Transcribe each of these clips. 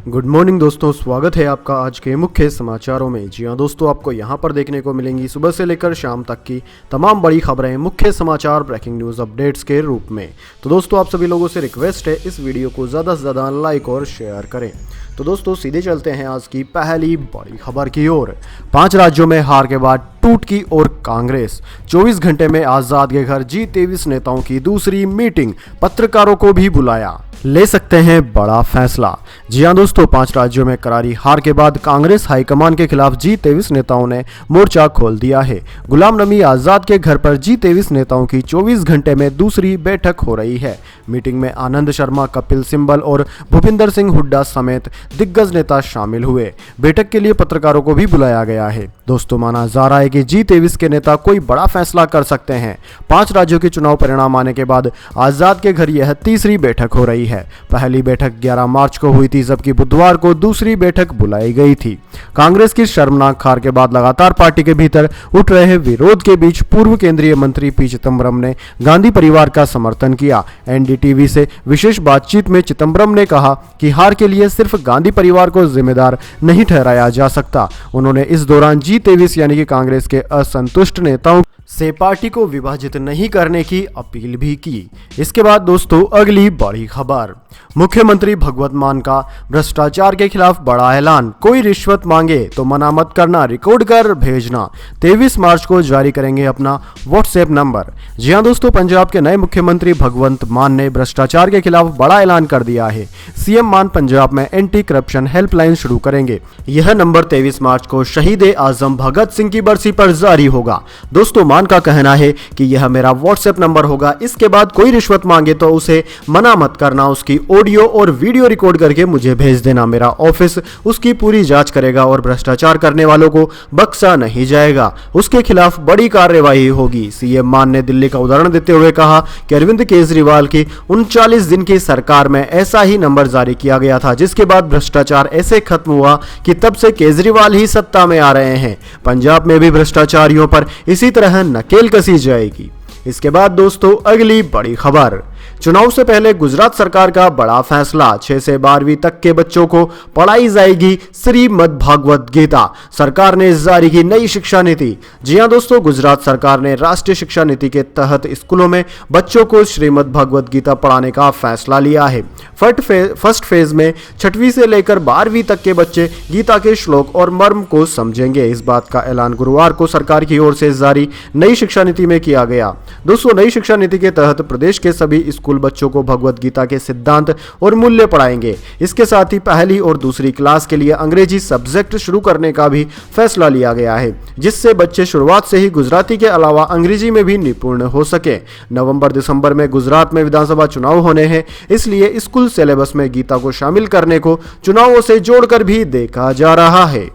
Good morning दोस्तों, स्वागत है आपका आज के मुख्य समाचारों में। जी हाँ दोस्तों, आपको यहाँ पर देखने को मिलेंगी सुबह से लेकर शाम तक की तमाम बड़ी खबरें, मुख्य समाचार, ब्रेकिंग न्यूज़ अपडेट्स के रूप में। तो दोस्तों, आप सभी लोगों से रिक्वेस्ट है इस वीडियो को ज़्यादा से ज़्यादा लाइक और शेयर करें। तो दोस्तों, सीधे चलते हैं आज की पहली बड़ी खबर की ओर। 5 राज्यों में हार के बाद टूट की और कांग्रेस। 24 घंटे में आजाद के घर G23 नेताओं की दूसरी मीटिंग, पत्रकारों को भी बुलाया, ले सकते हैं बड़ा फैसला। जी हां दोस्तों, 5 राज्यों में करारी हार के बाद कांग्रेस हाईकमान के खिलाफ G23 नेताओं ने मोर्चा खोल दिया है। गुलाम नबी आजाद के घर पर G23 नेताओं की 24 घंटे में दूसरी बैठक हो रही है। मीटिंग में आनंद शर्मा, कपिल सिब्बल और भूपिंदर सिंह हुड्डा समेत दिग्गज नेता शामिल हुए। बैठक के लिए पत्रकारों को भी बुलाया गया है। दोस्तों, माना जा रहा है कि G23 के नेता कोई बड़ा फैसला कर सकते हैं। 5 राज्यों के चुनाव परिणाम आने के बाद आजाद के घर यह तीसरी बैठक हो रही है। पहली बैठक 11 मार्च को हुई थी, जबकि बुधवार को दूसरी बैठक बुलाई गई थी। कांग्रेस की शर्मनाक हार के बाद लगातार पार्टी के भीतर उठ रहे विरोध के बीच पूर्व केंद्रीय मंत्री पी चिदंबरम ने गांधी परिवार का समर्थन किया। एनडीटीवी से विशेष बातचीत में चिदंबरम ने कहा कि हार के लिए सिर्फ गांधी परिवार को जिम्मेदार नहीं ठहराया जा सकता। उन्होंने इस दौरान G23 यानी कि कांग्रेस के असंतुष्ट नेताओं से पार्टी को विभाजित नहीं करने की अपील भी की। इसके बाद दोस्तों, अगली बड़ी खबर, मुख्यमंत्री भगवत मान का भ्रष्टाचार के खिलाफ बड़ा ऐलान। कोई रिश्वत मांगे तो मना मत करना, रिकॉर्ड कर भेजना। 23 मार्च को जारी करेंगे अपना व्हाट्सएप नंबर। जी हां दोस्तों, पंजाब के नए मुख्यमंत्री भगवंत मान ने भ्रष्टाचार के खिलाफ बड़ा ऐलान कर दिया है। सीएम मान पंजाब में एंटी करप्शन हेल्पलाइन शुरू करेंगे। यह नंबर 23 मार्च को शहीद ए आजम भगत सिंह की बरसी पर जारी होगा। दोस्तों, मान का कहना है कि यह मेरा व्हाट्सएप नंबर होगा। इसके बाद कोई रिश्वत मांगे तो उसे मना मत करना, उसकी ऑडियो और वीडियो रिकॉर्ड करके मुझे भेज देना। मेरा ऑफिस उसकी पूरी जांच करेगा और भ्रष्टाचार करने वालों को बख्शा नहीं जाएगा। उसके खिलाफ बड़ी कार्रवाई होगी। सीएम मान ने दिल्ली का उदाहरण देते हुए कहा कि अरविंद केजरीवाल की 39 दिन की सरकार में ऐसा ही नंबर जारी किया गया था, जिसके बाद भ्रष्टाचार ऐसे खत्म हुआ कि तब से केजरीवाल ही सत्ता में आ रहे हैं। पंजाब में भी भ्रष्टाचारियों पर इसी तरह नकेल कसी जाएगी। इसके बाद दोस्तों, अगली बड़ी खबर, चुनाव से पहले गुजरात सरकार का बड़ा फैसला। 6 से 12वीं तक के बच्चों को पढ़ाई जाएगी श्रीमद् भागवत गीता। सरकार ने जारी की नई शिक्षा नीति। जी हां दोस्तों, गुजरात सरकार ने राष्ट्रीय शिक्षा नीति के तहत स्कूलों में बच्चों को श्रीमद् भागवत गीता पढ़ाने का फैसला लिया है। फर्स्ट फेज में 6वीं से लेकर 12वीं तक के बच्चे गीता के श्लोक और मर्म को समझेंगे। इस बात का ऐलान गुरुवार को सरकार की ओर से जारी नई शिक्षा नीति में किया गया। दोस्तों, नई शिक्षा नीति के तहत प्रदेश के सभी स्कूल बच्चों को भगवत गीता के सिद्धांत और मूल्य पढ़ाएंगे। इसके साथ ही पहली और दूसरी क्लास के लिए अंग्रेजी सब्जेक्ट शुरू करने का भी फैसला लिया गया है, जिससे बच्चे शुरुआत से ही गुजराती के अलावा अंग्रेजी में भी निपुण हो सके। नवंबर दिसंबर में गुजरात में विधानसभा चुनाव होने हैं, इसलिए स्कूल सिलेबस में गीता को शामिल करने को चुनावों से जोड़कर भी देखा जा रहा है।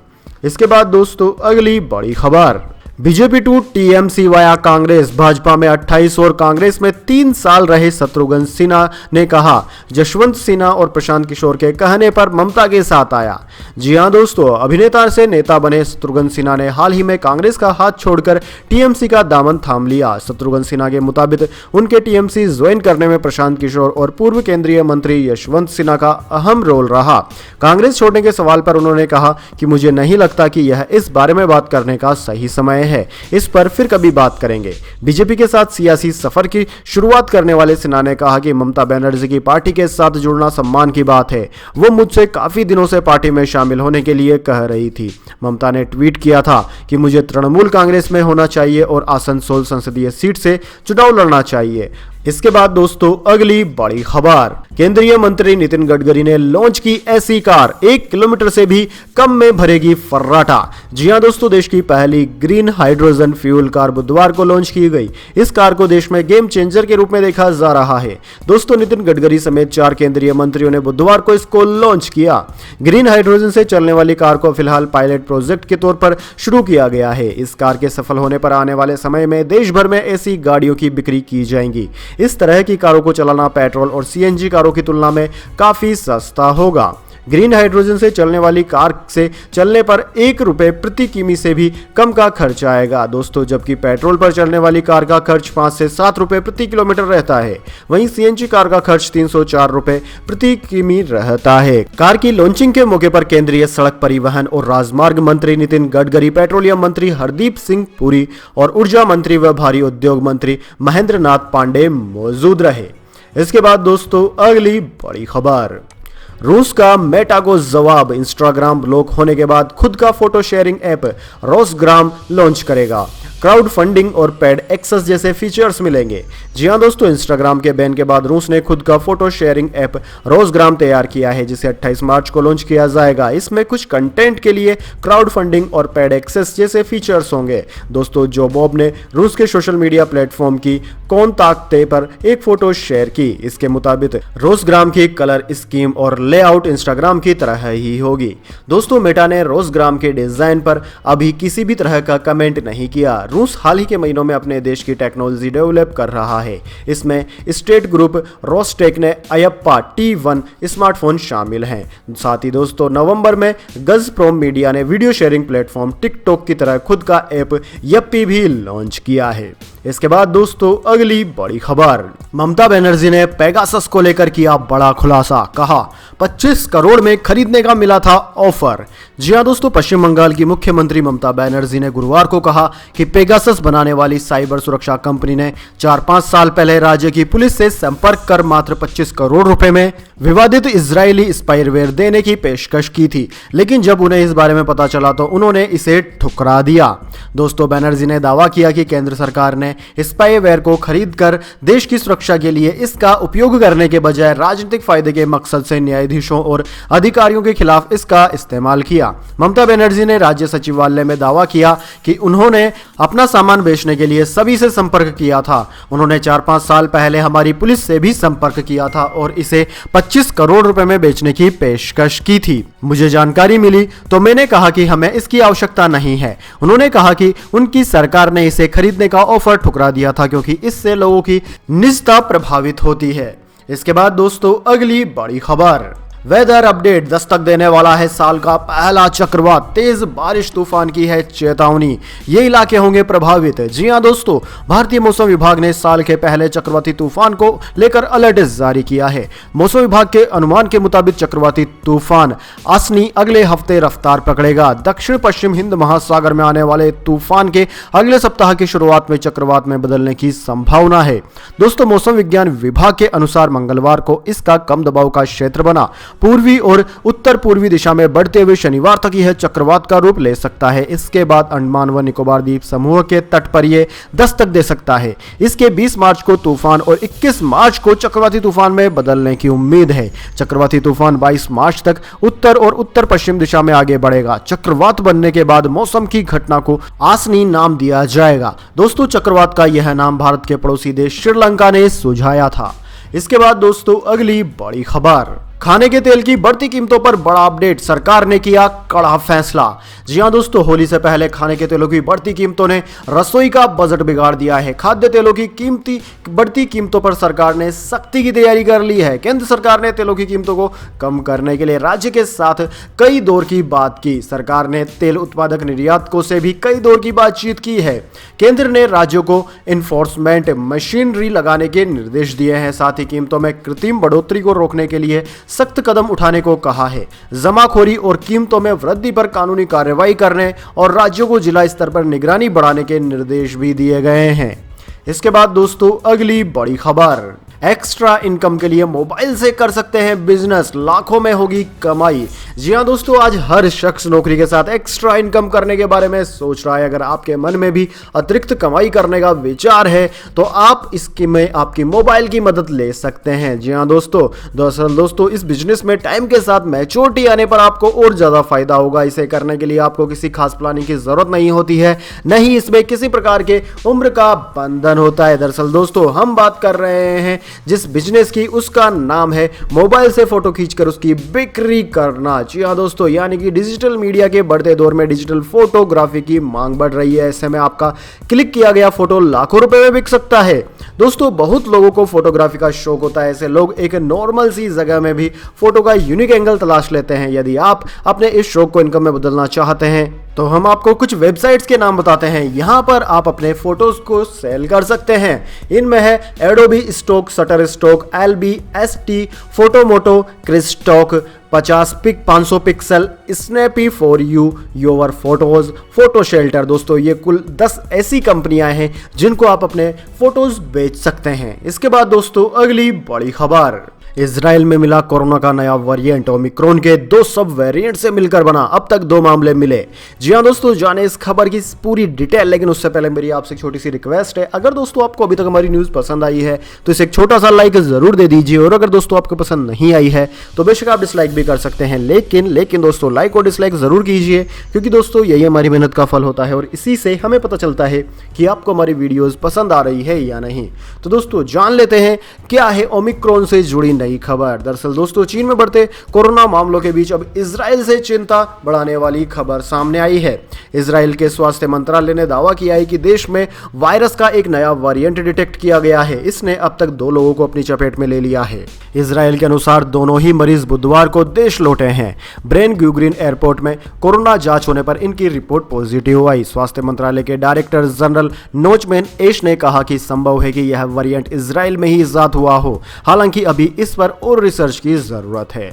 इसके बाद दोस्तों, अगली बड़ी खबर, BJP to TMC via Congress. Bhajpa में 28 और कांग्रेस में 3 साल रहे शत्रुघ्न सिन्हा ने कहा, जशवंत सिन्हा और प्रशांत किशोर के कहने पर ममता के साथ आया। जी हां दोस्तों, अभिनेता से नेता बने शत्रुघ्न सिन्हा ने हाल ही में कांग्रेस का हाथ छोड़कर टीएमसी का दामन थाम लिया। शत्रुघ्न सिन्हा के मुताबिक उनके टीएमसी ज्वाइन करने में प्रशांत किशोर और पूर्व केंद्रीय मंत्री यशवंत सिन्हा का अहम रोल रहा। कांग्रेस छोड़ने के सवाल पर उन्होंने कहा कि मुझे नहीं लगता कि यह इस बारे में बात करने का सही समय है, इस पर फिर कभी बात करेंगे। बीजेपी के साथ सियासी सफर की शुरुआत करने वाले सिन्हा ने कहा कि ममता बनर्जी की पार्टी के साथ जुड़ना सम्मान की बात है। वो मुझसे काफी दिनों से पार्टी में शामिल होने के लिए कह रही थी। ममता ने ट्वीट किया था कि मुझे तृणमूल कांग्रेस में होना चाहिए और आसनसोल संसदीय सीट से चुनाव लड़ना चाहिए। इसके बाद दोस्तों, अगली बड़ी खबर, केंद्रीय मंत्री नितिन गडकरी ने लॉन्च की ऐसी कार 1 किलोमीटर से भी कम में भरेगी फर्राटा। जी हां दोस्तों, देश की पहली ग्रीन हाइड्रोजन फ्यूल कार बुधवार को लॉन्च की गई। इस कार को देश में गेम चेंजर के रूप में देखा जा रहा है। दोस्तों, नितिन गडकरी समेत 4 केंद्रीय मंत्रियों ने बुधवार को इसको लॉन्च किया। ग्रीन हाइड्रोजन से चलने वाली कार को फिलहाल पायलट प्रोजेक्ट के तौर पर शुरू किया गया है। इस कार के सफल होने पर आने वाले समय में देश भर में ऐसी गाड़ियों की बिक्री की जाएंगी। इस तरह की कारों को चलाना पेट्रोल और सीएनजी कारों की तुलना में काफी सस्ता होगा। ग्रीन हाइड्रोजन से चलने वाली कार से चलने पर 1 रुपए प्रति किमी से भी कम का खर्च आएगा दोस्तों, जबकि पेट्रोल पर चलने वाली कार का खर्च 5 से 7 रुपए प्रति किलोमीटर रहता है। वहीं सीएनजी कार का खर्च 304 रुपए प्रति किमी रहता है। कार की लॉन्चिंग के मौके पर केंद्रीय सड़क परिवहन और राजमार्ग मंत्री नितिन गडकरी, पेट्रोलियम मंत्री हरदीप सिंह पुरी और ऊर्जा मंत्री व भारी उद्योग मंत्री महेंद्र नाथ पांडे मौजूद रहे। इसके बाद दोस्तों अगली बड़ी खबर, रूस का मेटा को जवाब, इंस्टाग्राम ब्लॉक होने के बाद खुद का फोटो शेयरिंग ऐप रोसग्राम लॉन्च करेगा। क्राउड फंडिंग और पेड एक्सेस जैसे फीचर्स मिलेंगे। जी हां दोस्तों, इंस्टाग्राम के बैन के बाद रूस ने खुद का फोटो शेयरिंग ऐप रोसग्राम तैयार किया है, जिसे 28 मार्च को लॉन्च किया जाएगा। इसमें कुछ कंटेंट के लिए क्राउड फंडिंग और पेड एक्सेस जैसे फीचर्स होंगे। दोस्तों, जो बॉब ने रूस के सोशल मीडिया प्लेटफॉर्म की कॉन्ताक्ते पर एक फोटो शेयर की। इसके मुताबिक रोसग्राम की कलर स्कीम और लेआउट इंस्टाग्राम की तरह ही होगी। दोस्तों, मेटा ने रोसग्राम के डिजाइन पर अभी किसी भी तरह का कमेंट नहीं किया। रूस हाल ही के महीनों में अपने देश की टेक्नोलॉजी डेवलप कर रहा है। इसमें स्टेट ग्रुप रोस्टेक ने अयप्पा T1 स्मार्टफोन शामिल हैं। साथ ही दोस्तों, नवंबर में गजप्रोम मीडिया ने वीडियो शेयरिंग प्लेटफॉर्म टिकटॉक की तरह खुद का ऐप यप्पी भी लॉन्च किया है। इसके बाद दोस्तों अगली बड़ी खबर, ममता बनर्जी ने पेगासस को लेकर किया बड़ा खुलासा। कहा 25 करोड़ में खरीदने का मिला था ऑफर। जी हां दोस्तों, पश्चिम बंगाल की मुख्यमंत्री ममता बनर्जी ने गुरुवार को कहा कि पेगासस बनाने वाली साइबर सुरक्षा कंपनी ने 4-5 साल पहले राज्य की पुलिस से संपर्क कर मात्र 25 करोड़ रुपए में विवादित इजरायली स्पाईवेयर देने की पेशकश की थी, लेकिन जब उन्हें इस बारे में पता चला तो उन्होंने इसे ठुकरा दिया। दोस्तों, बनर्जी ने दावा किया कि केंद्र सरकार ने स्पाईवेयर को खरीदकर देश की सुरक्षा के लिए इसका उपयोग करने के बजाय राजनीतिक फायदे के मकसद से न्यायाधीशों और अधिकारियों के खिलाफ इसका इस्तेमाल किया। ममता बनर्जी ने राज्य सचिवालय में दावा किया कि उन्होंने अपना सामान बेचने के लिए सभी से संपर्क किया था। उन्होंने 4-5 साल पहले हमारी पुलिस से भी संपर्क किया था और इसे 25 करोड़ रुपए में बेचने की पेशकश की थी। मुझे जानकारी मिली तो मैंने कहा कि हमें इसकी आवश्यकता नहीं है। उन्होंने कहा कि उनकी सरकार ने इसे खरीदने का ऑफर ठुकरा दिया था क्योंकि इससे लोगों की निजता प्रभावित होती है। इसके बाद दोस्तों अगली बड़ी खबर, वेदर अपडेट, दस्तक देने वाला है साल का पहला चक्रवात, तेज बारिश तूफान की है चेतावनी, ये इलाके होंगे प्रभावित। जी हां दोस्तों, भारतीय मौसम विभाग ने साल के पहले चक्रवाती तूफान को लेकर अलर्ट जारी किया है। मौसम विभाग के अनुमान के मुताबिक चक्रवाती तूफान आसनी अगले हफ्ते रफ्तार पकड़ेगा। दक्षिण पश्चिम हिंद महासागर में आने वाले तूफान के अगले सप्ताह की शुरुआत में चक्रवात में बदलने की संभावना है। दोस्तों, मौसम विज्ञान विभाग के अनुसार मंगलवार को इसका कम दबाव का क्षेत्र बना पूर्वी और उत्तर पूर्वी दिशा में बढ़ते हुए शनिवार तक यह चक्रवात का रूप ले सकता है। इसके बाद अंडमान व निकोबार द्वीप समूह के तट पर यह दस्तक दे सकता है। इसके 20 मार्च को तूफान और 21 मार्च को चक्रवाती तूफान में बदलने की उम्मीद है। चक्रवाती तूफान 22 मार्च तक उत्तर और उत्तर पश्चिम दिशा में आगे बढ़ेगा। चक्रवात बनने के बाद मौसम की घटना को आसनी नाम दिया जाएगा। दोस्तों, चक्रवात का यह नाम भारत के पड़ोसी देश श्रीलंका ने सुझाया था। इसके बाद दोस्तों अगली बड़ी खबर, खाने के तेल की बढ़ती कीमतों पर बड़ा अपडेट, सरकार ने किया कड़ा फैसला। जी हां दोस्तों, होली से पहले खाने के तेलों की बढ़ती कीमतों ने रसोई का बजट बिगाड़ दिया है। खाद्य तेलों की बढ़ती कीमतों पर सरकार ने सख्ती की तैयारी कर ली है। केंद्र सरकार ने तेलों की कीमतों को कम करने के लिए राज्य के साथ कई दौर की बात की। सरकार ने तेल उत्पादक निर्यातकों से भी कई दौर की बातचीत की है। केंद्र ने राज्यों को इन्फोर्समेंट मशीनरी लगाने के निर्देश दिए हैं। साथ ही कीमतों में कृत्रिम बढ़ोतरी को रोकने के लिए सख्त कदम उठाने को कहा है। जमाखोरी और कीमतों में वृद्धि पर कानूनी कार्रवाई करने और राज्यों को जिला स्तर पर निगरानी बढ़ाने के निर्देश भी दिए गए हैं। इसके बाद दोस्तों अगली बड़ी खबर, एक्स्ट्रा इनकम के लिए मोबाइल से कर सकते हैं बिजनेस, लाखों में होगी कमाई। जी हां दोस्तों, आज हर शख्स नौकरी के साथ एक्स्ट्रा इनकम करने के बारे में सोच रहा है। अगर आपके मन में भी अतिरिक्त कमाई करने का विचार है तो आप इसकी में आपकी मोबाइल की मदद ले सकते हैं। जी हां दोस्तों, दरअसल दोस्तों इस बिजनेस में टाइम के साथ मैच्योरिटी आने पर आपको और ज्यादा फायदा होगा। इसे करने के लिए आपको किसी खास प्लानिंग की जरूरत नहीं होती है, नहीं इसमें किसी प्रकार के उम्र का बंधन होता है। दरअसल दोस्तों हम बात कर रहे हैं जिस बिजनेस की, उसका नाम है मोबाइल से फोटो खींचकर उसकी बिक्री करना। जी हाँ दोस्तों, यानी कि डिजिटल मीडिया के बढ़ते दौर में डिजिटल फोटोग्राफी की मांग बढ़ रही है। ऐसे में आपका क्लिक किया गया फोटो लाखों रुपए में बिक सकता है। दोस्तों, बहुत लोगों को फोटोग्राफी का शौक होता है। ऐसे लोग एक नॉर्मल सी जगह में भी फोटो का यूनिक एंगल तलाश लेते हैं। यदि आप अपने इस शौक को इनकम में बदलना चाहते हैं तो हम आपको कुछ वेबसाइट्स के नाम बताते हैं। यहां पर आप अपने फोटोज को सेल कर सकते हैं। इनमें है Adobe stock, shutter stock, LBST, फोटोमोटो, क्रिस्टॉक, 500 pixel, snappy for you, your photos, photo shelter. दोस्तों, ये कुल 10 ऐसी कंपनियां हैं जिनको आप अपने फोटोज बेच सकते हैं। इसके बाद दोस्तों, अगली बड़ी खबर, इजराइल में मिला कोरोना का नया वेरिएंट। ओमिक्रॉन के 2 सब वेरिएंट से मिलकर बना अब तक 2 मामले मिले। जी हां दोस्तों, जाने इस खबर की पूरी डिटेल, लेकिन उससे पहले मेरी आपसे एक छोटी सी रिक्वेस्ट है। अगर दोस्तों आपको अभी तक हमारी न्यूज पसंद आई है तो इसे एक छोटा सा लाइक जरूर दे दीजिए, और अगर दोस्तों आपको पसंद नहीं आई है तो बेशक आप डिसलाइक भी कर सकते हैं। लेकिन दोस्तों, लाइक और डिसलाइक जरूर कीजिए, क्योंकि दोस्तों यही हमारी मेहनत का फल होता है और इसी से हमें पता चलता है कि आपको हमारी वीडियोज पसंद आ रही है या नहीं। तो दोस्तों, जान लेते हैं क्या है ओमिक्रॉन से जुड़ी नई खबर। दरअसल दोस्तों, चीन में बढ़ते कोरोना मामलों के बीच अब इजराइल से चिंता बढ़ाने वाली खबर सामने आई है। इजराइल के स्वास्थ्य मंत्रालय ने दावा किया है कि देश में वायरस का एक नया वेरिएंट डिटेक्ट किया गया है। इसने अब तक 2 लोगों को अपनी चपेट में ले लिया है। इजराइल के अनुसार दोनों ही मरीज बुधवार को देश लौटे हैं। ब्रेन ग्यूग्रीन एयरपोर्ट में कोरोना जांच होने पर इनकी रिपोर्ट पॉजिटिव आई। स्वास्थ्य मंत्रालय के डायरेक्टर जनरल नोचमैन एश ने कहा कि संभव है कि यह वेरिएंट इजराइल में ही इजाद हुआ हो। हालांकि अभी इस पर और रिसर्च की जरूरत है।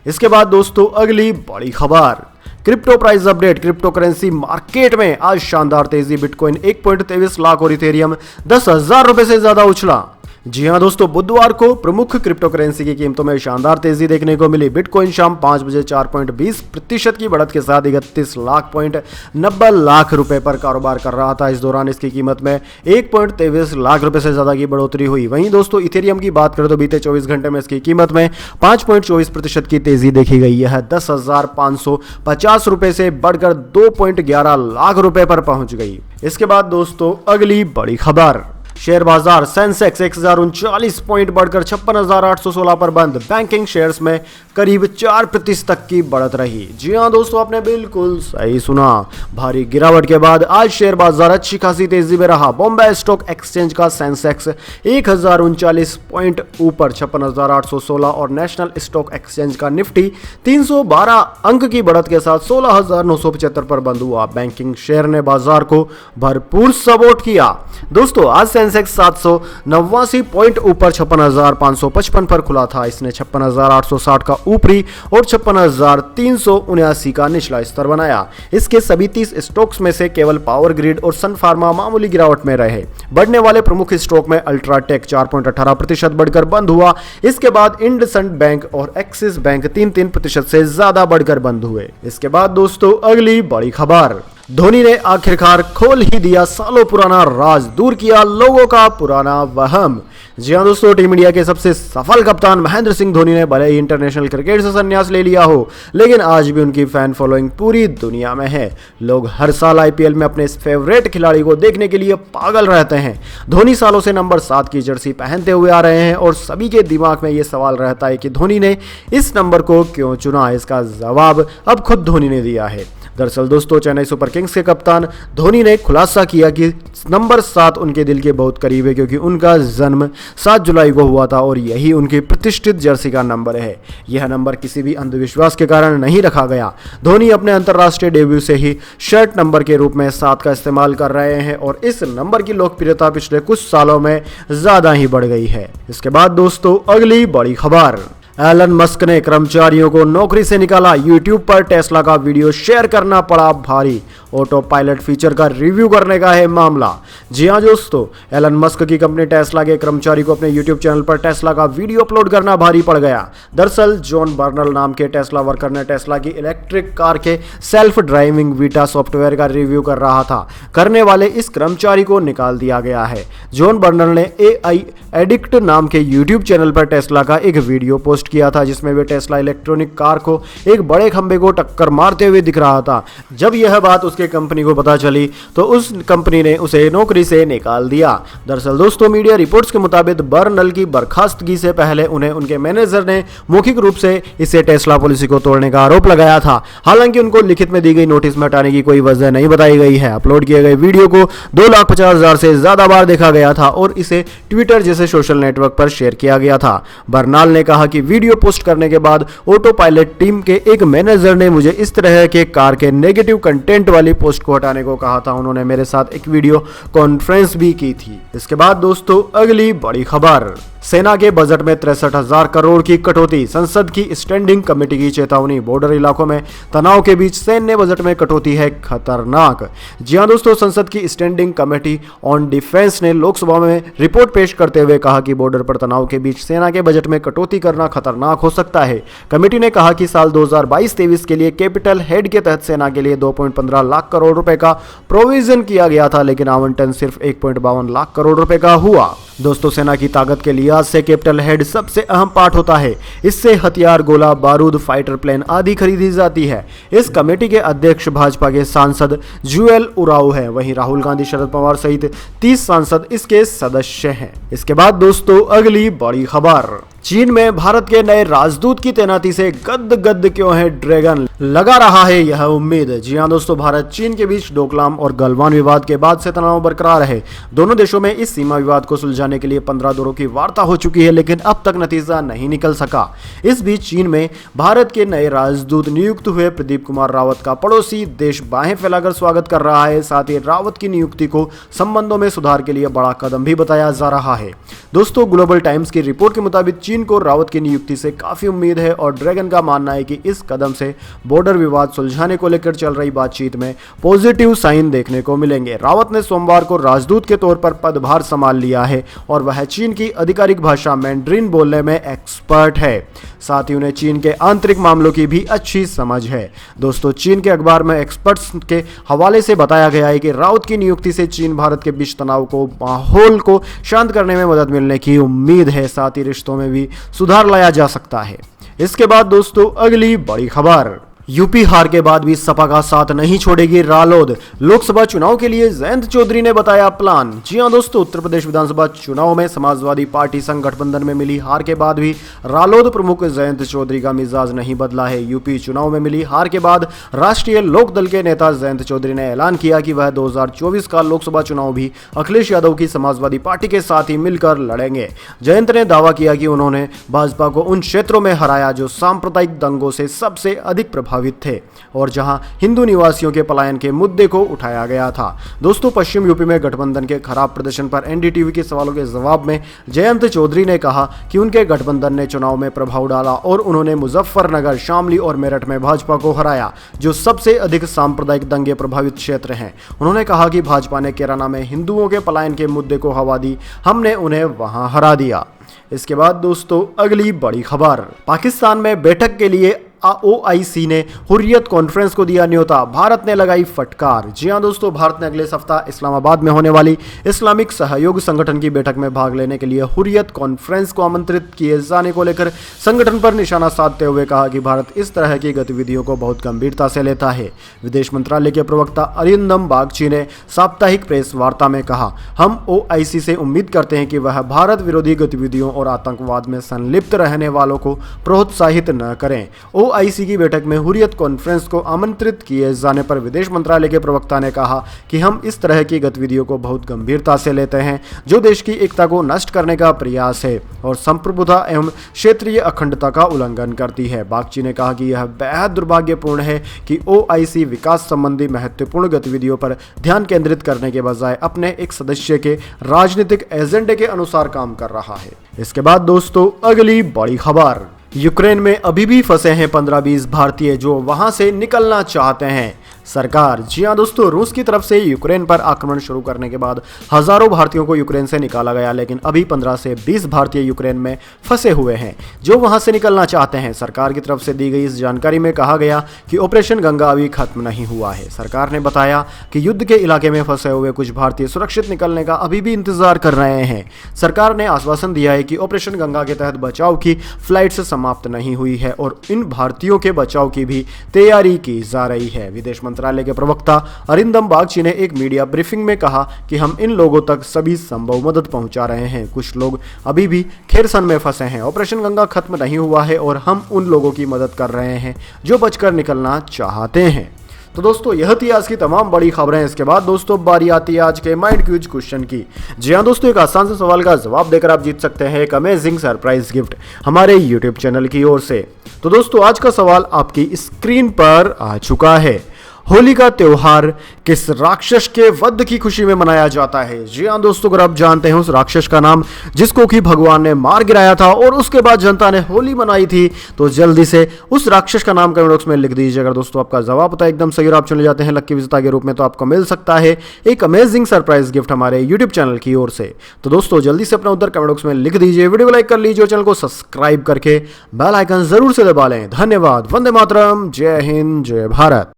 इसके बाद दोस्तों, अगली बड़ी खबर, crypto price update. Crypto currency market में आज शानदार तेजी। बिटकॉइन 1.23 लाख और इथेरियम 10,000 रुपए से ज्यादा उछला। जी हां दोस्तों, बुधवार को प्रमुख क्रिप्टो करेंसी की कीमतों में शानदार तेजी देखने को मिली। बिटकॉइन शाम 5 बजे 4.20% की बढ़त के साथ 31.90 लाख रुपए पर कारोबार कर रहा था। इस दौरान इसकी कीमत में 1.23 लाख रुपए से ज्यादा की बढ़ोतरी हुई। वहीं दोस्तों, इथेरियम की बात करें तो बीते 24 घंटे में इसकी कीमत में 5.24% की तेजी देखी गई है। 10,550 रुपए से बढ़कर 2.11 लाख रुपए पर पहुंच गई। इसके बाद दोस्तों, अगली बड़ी खबर, शेयर बाजार। सेंसेक्स 1039 पॉइंट बढ़कर 56,816 पर बंद। बैंकिंग शेयर्स में करीब 4% तक की बढ़त रही। जी हां दोस्तों, आपने बिल्कुल सही सुना। भारी गिरावट के बाद आज शेयर बाजार अच्छी खासी तेजी में रहा। बॉम्बे स्टॉक एक्सचेंज का सेंसेक्स 1039 पॉइंट ऊपर 56,816 और नेशनल स्टॉक एक्सचेंज का निफ्टी 312 अंक की बढ़त के साथ 16,975 पर बंद हुआ। बैंकिंग शेयर ने बाजार को भरपूर सपोर्ट किया। दोस्तों, आज सेंसेक्स 789 पॉइंट ऊपर 56,555 पर खुला था। इसने 56,860 का ऊपरी और 56,379 का निचला स्तर बनाया। इसके सभी 30 स्टॉक्स में से केवल पावर ग्रिड और सन फार्मा मामूली गिरावट में रहे। बढ़ने वाले प्रमुख स्टॉक में अल्ट्राटेक 4.18% बढ़कर बंद हुआ। इसके बाद इंडसइंड बैंक और एक्सिस बैंक 3% से ज्यादा बढ़कर बंद हुए। इसके बाद दोस्तों, अगली बड़ी खबर, धोनी ने आखिरकार खोल ही दिया सालों पुराना राज, दूर किया लोगों का पुराना वहम। जी हां दोस्तों, टीम इंडिया के सबसे सफल कप्तान महेंद्र सिंह धोनी ने भले ही इंटरनेशनल क्रिकेट से संन्यास ले लिया हो, लेकिन आज भी उनकी फैन फॉलोइंग पूरी दुनिया में है। लोग हर साल IPL में अपने फेवरेट खिलाड़ी को देखने के लिए पागल रहते हैं। धोनी सालों से नंबर 7 की जर्सी पहनते हुए आ रहे हैं और सभी के दिमाग में यह सवाल रहता है कि धोनी ने इस नंबर को क्यों चुना। इसका जवाब अब खुद धोनी ने दिया है। दरअसल दोस्तों, चेन्नई सुपर किंग्स के कप्तान धोनी ने खुलासा किया कि नंबर 7 उनके दिल के बहुत करीब है, क्योंकि उनका जन्म 7 जुलाई को हुआ था और यही उनकी प्रतिष्ठित जर्सी का नंबर है। यह नंबर किसी भी अंधविश्वास के कारण नहीं रखा गया। धोनी अपने अंतर्राष्ट्रीय डेब्यू से ही शर्ट नंबर के रूप में 7 का इस्तेमाल कर रहे हैं और इस नंबर की लोकप्रियता पिछले कुछ सालों में ज्यादा ही बढ़ गई है। इसके बाद दोस्तों, अगली बड़ी खबर, एलन मस्क ने कर्मचारियों को नौकरी से निकाला। यूट्यूब पर टेस्ला का वीडियो शेयर करना पड़ा भारी। ऑटो पायलट फीचर का रिव्यू करने का है मामला। जी हां दोस्तों, एलन मस्क की कंपनी टेस्ला के कर्मचारी को अपने यूट्यूब चैनल पर टेस्ला का वीडियो अपलोड करना भारी पड़ गया। दरअसल जॉन बर्नल नाम के टेस्ला वर्कर ने टेस्ला की इलेक्ट्रिक कार के सेल्फ ड्राइविंग वीटा सॉफ्टवेयर का रिव्यू कर रहा था। करने वाले इस कर्मचारी को निकाल दिया गया है। जॉन बर्नल ने AI एडिक्ट नाम के यूट्यूब चैनल पर टेस्ला का एक वीडियो पोस्ट पोस्ट किया था जिसमें वे टेस्ला इलेक्ट्रॉनिक कार को एक बड़े खंबे को टक्कर मारते हुए दिख रहा था। जब यह बात उसके कंपनी को पता चली तो उस कंपनी ने उसे नौकरी से निकाल दिया। दरअसल दोस्तों, मीडिया रिपोर्ट्स के मुताबिक बर्नल की बर्खास्तगी से पहले उन्हें उनके मैनेजर ने मौखिक रूप से इसे टेस्ला पॉलिसी को तोड़ने का आरोप लगाया था। हालांकि उनको लिखित में दी गई नोटिस में हटाने की कोई वजह नहीं बताई गई है। अपलोड किए गए वीडियो को 2,50,000 से ज्यादा बार देखा गया था और इसे ट्विटर जैसे सोशल नेटवर्क पर शेयर किया गया था। बर्नाल ने कहा कि वीडियो पोस्ट करने के बाद ऑटो पायलट टीम के एक मैनेजर ने मुझे इस तरह के कार के नेगेटिव कंटेंट वाली पोस्ट को हटाने को कहा था। उन्होंने मेरे साथ एक वीडियो कॉन्फ्रेंस भी की थी। इसके बाद दोस्तों, अगली बड़ी खबर, सेना के बजट में 63,000 करोड़ की कटौती, संसद की स्टैंडिंग कमेटी की चेतावनी। बॉर्डर इलाकों में तनाव के बीच सैन्य बजट में कटौती है खतरनाक। जी हां दोस्तों, संसद की स्टैंडिंग कमेटी ऑन डिफेंस ने लोकसभा में रिपोर्ट पेश करते हुए कहा कि बॉर्डर पर तनाव के बीच सेना के बजट में कटौती करना खतरनाक हो सकता है। कमेटी ने कहा कि साल 2022-23 के लिए कैपिटल हेड के तहत सेना के लिए 2.15 लाख करोड़ रुपए का प्रोविजन किया गया था, लेकिन आवंटन सिर्फ 1.52 लाख करोड़ रुपए का हुआ। दोस्तों, सेना की ताकत के लिहाज से कैपिटल हेड सबसे अहम पार्ट होता है। इससे हथियार, गोला बारूद, फाइटर प्लेन आदि खरीदी जाती है। इस कमेटी के अध्यक्ष भाजपा के सांसद जुएल उराव है। वहीं राहुल गांधी, शरद पवार सहित 30 सांसद इसके सदस्य हैं। इसके बाद दोस्तों, अगली बड़ी खबर, चीन में भारत के नए राजदूत की तैनाती से गद क्यों है ड्रैगन, लगा रहा है यह उम्मीद। जी हां दोस्तों, भारत चीन के बीच डोकलाम और गलवान विवाद के बाद से तनाव बरकरार है। दोनों देशों में इस सीमा विवाद को सुलझाने के लिए 15 दौरों की वार्ता हो चुकी है, लेकिन अब तक नतीजा नहीं निकल सका। इस बीच चीन में भारत के नए राजदूत नियुक्त हुए प्रदीप कुमार रावत का पड़ोसी देश बाहें फैलाकर स्वागत कर रहा है। साथ ही रावत की नियुक्ति को संबंधों में सुधार के लिए बड़ा कदम भी बताया जा रहा है। दोस्तों, ग्लोबल टाइम्स की रिपोर्ट के मुताबिक चीन को रावत की नियुक्ति से काफी उम्मीद है और ड्रैगन का मानना है कि इस कदम से बॉर्डर विवाद सुलझाने को लेकर चल रही बातचीत में पॉजिटिव साइन देखने को मिलेंगे। रावत ने सोमवार को राजदूत के तौर पर पदभार संभाल लिया है और वह चीन की आधिकारिक भाषा मैंड्रीन बोलने में एक्सपर्ट है। साथ ही उन्हें चीन के आंतरिक मामलों की भी अच्छी समझ है। दोस्तों, चीन के अखबार में एक्सपर्ट्स के हवाले से बताया गया है कि रावत की नियुक्ति से चीन भारत के बीच तनाव को, माहौल को शांत करने में मदद मिलने की उम्मीद है। साथ ही रिश्तों में भी सुधार लाया जा सकता है। इसके बाद दोस्तों, अगली बड़ी खबर, यूपी हार के बाद भी सपा का साथ नहीं छोड़ेगी रालोद, लोकसभा चुनाव के लिए जयंत चौधरी ने बताया प्लान। जी हां दोस्तों, उत्तर प्रदेश विधानसभा चुनाव में समाजवादी पार्टी संग गठबंधन में मिली हार के बाद भी रालोद प्रमुख जयंत चौधरी का मिजाज नहीं बदला है। यूपी चुनाव में मिली हार के बाद राष्ट्रीय लोकदल के नेता जयंत चौधरी ने ऐलान किया कि वह 2024 का लोकसभा चुनाव भी अखिलेश यादव की समाजवादी पार्टी के साथ ही मिलकर लड़ेंगे। जयंत ने दावा किया कि उन्होंने भाजपा को उन क्षेत्रों में हराया जो सांप्रदायिक दंगों से सबसे अधिक प्रभावित थे और जहां हिंदू निवासियों के पलायन के मुद्दे को उठाया गया था। दोस्तों, पश्चिम यूपी में गठबंधन के खराब प्रदर्शन पर एनडीटीवी के सवालों के जवाब में जयंत चौधरी ने कहा कि उनके गठबंधन ने चुनाव में प्रभाव डाला और उन्होंने मुजफ्फरनगर, शामली और मेरठ में भाजपा को हराया, जो सबसे अधिक सांप्रदायिक दंगे प्रभावित क्षेत्र हैं। उन्होंने कहा कि भाजपा ने कैराना में हिंदुओं के पलायन के मुद्दे को हवा दी, हमने उन्हें वहां हरा दिया। इसके बाद दोस्तों, अगली बड़ी खबर, पाकिस्तान में बैठक के लिए ओआईसी ने हुर्रियत कॉन्फ्रेंस को दिया न्योता, भारत ने लगाई फटकार। जी हां दोस्तों, भारत ने अगले सप्ताह इस्लामाबाद में होने वाली इस्लामिक सहयोग संगठन की बैठक में भाग लेने के लिए हुर्रियत कॉन्फ्रेंस को आमंत्रित किए जाने को लेकर संगठन पर निशाना साधते हुए कहा कि भारत इस तरह की गतिविधियों को बहुत गंभीरता से लेता है। विदेश मंत्रालय के प्रवक्ता अरिंदम बागची ने साप्ताहिक प्रेस वार्ता में कहा, हम ओआईसी से उम्मीद करते हैं कि वह भारत विरोधी गतिविधियों और आतंकवाद में संलिप्त रहने वालों को प्रोत्साहित न करें। ओआईसी की बैठक में हुर्रियत कॉन्फ्रेंस को आमंत्रित किए जाने पर विदेश मंत्रालय के प्रवक्ता ने कहा कि हम इस तरह की गतिविधियों को बहुत गंभीरता से लेते हैं जो देश की एकता को नष्ट करने का प्रयास है और संप्रभुता एवं क्षेत्रीय अखंडता का उल्लंघन करती है। बागची ने कहा कि यह बेहद दुर्भाग्यपूर्ण है कि ओआईसी विकास संबंधी महत्वपूर्ण गतिविधियों पर ध्यान केंद्रित करने के बजाय अपने एक सदस्य के राजनीतिक एजेंडे के अनुसार काम कर रहा है। इसके बाद दोस्तों, अगली बड़ी खबर, यूक्रेन में अभी भी फंसे हैं 15-20 भारतीय जो वहां से निकलना चाहते हैं। सरकार। जी हां दोस्तों, रूस की तरफ से यूक्रेन पर आक्रमण शुरू करने के बाद हजारों भारतीयों को यूक्रेन से निकाला गया, लेकिन अभी 15 से 20 भारतीय यूक्रेन में फंसे हुए हैं जो वहां से निकलना चाहते हैं। सरकार की तरफ से दी गई इस जानकारी में कहा गया कि ऑपरेशन गंगा अभी खत्म नहीं हुआ है। सरकार ने बताया कि युद्ध के इलाके में फंसे हुए कुछ भारतीय सुरक्षित निकलने का अभी भी इंतजार कर रहे हैं। सरकार ने आश्वासन दिया है कि ऑपरेशन गंगा के तहत बचाव की फ्लाइट्स समाप्त नहीं हुई है और इन भारतीयों के बचाव की भी तैयारी की जा रही है। विदेश मंत्रालय के प्रवक्ता अरिंदम बागची ने एक मीडिया ब्रीफिंग में कहा कि हम इन लोगों तक सभी संभव मदद पहुंचा रहे हैं। कुछ लोग अभी भी खेरसन में फंसे हैं। ऑपरेशन गंगा खत्म नहीं हुआ है और हम उन लोगों की मदद कर रहे हैं जो बचकर निकलना चाहते हैं। तो दोस्तों, यह थी आज की तमाम बड़ी खबरें। इसके बाद दोस्तों बारी आती है आज के माइंड क्यूज क्वेश्चन की। जी हाँ दोस्तों, एक आसान से सवाल का जवाब देकर आप जीत सकते हैं एक अमेजिंग सरप्राइज गिफ्ट हमारे यूट्यूब चैनल की ओर से। तो दोस्तों, आज का सवाल आपकी स्क्रीन पर आ चुका है। होली का त्योहार किस राक्षस के वध की खुशी में मनाया जाता है? जी हाँ दोस्तों, अगर आप जानते हैं उस राक्षस का नाम जिसको कि भगवान ने मार गिराया था और उसके बाद जनता ने होली मनाई थी, तो जल्दी से उस राक्षस का नाम कमेंट बॉक्स में लिख दीजिए। अगर दोस्तों आपका जवाब पता एकदम सही और आप चले जाते हैं लक्की विजेता के रूप में, तो आपको मिल सकता है एक अमेजिंग सरप्राइज गिफ्ट हमारे यूट्यूब चैनल की ओर से। तो दोस्तों जल्दी से अपना उत्तर कमेंट बॉक्स में लिख दीजिए, वीडियो को लाइक कर लीजिए, चैनल को सब्सक्राइब करके बेल आइकन जरूर से दबा लें। धन्यवाद। वंदे मातरम। जय हिंद, जय भारत।